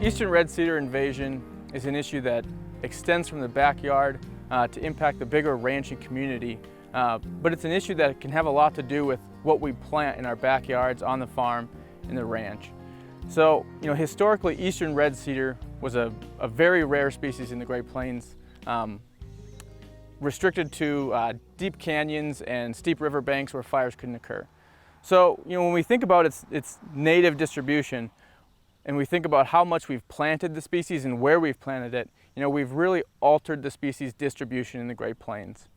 Eastern red cedar invasion is an issue that extends from the backyard to impact the bigger ranching community, but it's an issue that can have a lot to do with what we plant in our backyards, on the farm, in the ranch. So, historically, Eastern red cedar was a very rare species in the Great Plains, restricted to deep canyons and steep riverbanks where fires couldn't occur. So, when we think about its native distribution, and we think about how much we've planted the species and where we've planted it, we've really altered the species distribution in the Great Plains.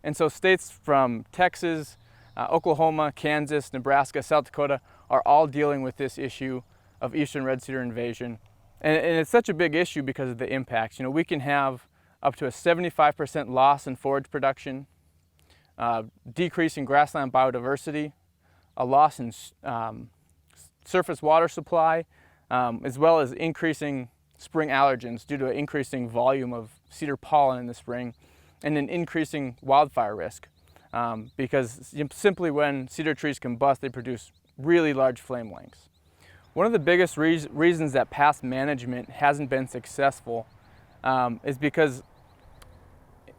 And so states from Texas, Oklahoma, Kansas, Nebraska, South Dakota are all dealing with this issue of Eastern red cedar invasion. And it's such a big issue because of the impacts. We can have up to a 75% loss in forage production, decrease in grassland biodiversity, a loss in surface water supply, as well as increasing spring allergens due to an increasing volume of cedar pollen in the spring, and an increasing wildfire risk because simply when cedar trees combust, they produce really large flame lengths. One of the biggest reasons that past management hasn't been successful is because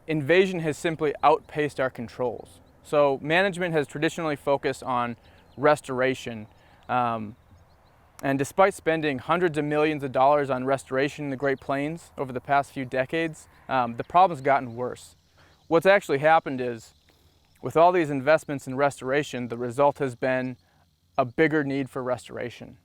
invasion has simply outpaced our controls. So management has traditionally focused on restoration. And despite spending hundreds of millions of dollars on restoration in the Great Plains over the past few decades, the problem's gotten worse. What's actually happened is, with all these investments in restoration, the result has been a bigger need for restoration.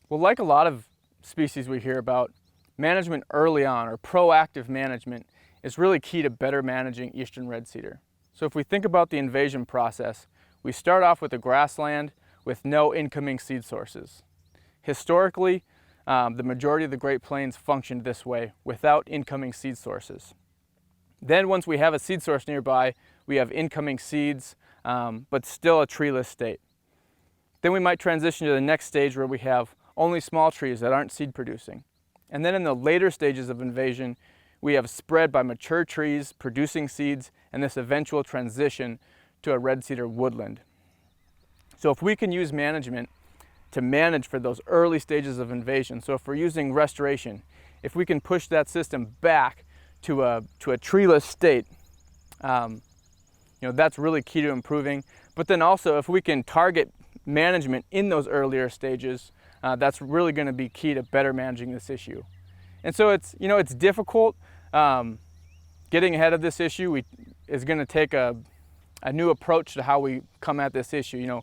Well, like a lot of species we hear about, management early on, or proactive management, is really key to better managing Eastern red cedar. So if we think about the invasion process, we start off with a grassland with no incoming seed sources. Historically, the majority of the Great Plains functioned this way, without incoming seed sources. Then once we have a seed source nearby, we have incoming seeds, but still a treeless state. Then we might transition to the next stage where we have only small trees that aren't seed producing. And then in the later stages of invasion, we have spread by mature trees producing seeds, and this eventual transition to a red cedar woodland. So if we can use management to manage for those early stages of invasion. So if we're using restoration, if we can push that system back to a treeless state, that's really key to improving. But then also, if we can target management in those earlier stages, that's really going to be key to better managing this issue. And so it's difficult. Getting ahead of this issue is going to take a new approach to how we come at this issue.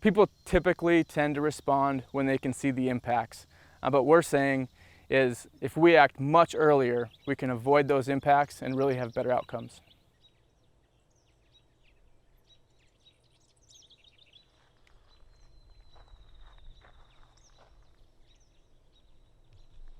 People typically tend to respond when they can see the impacts. But what we're saying is if we act much earlier, we can avoid those impacts and really have better outcomes.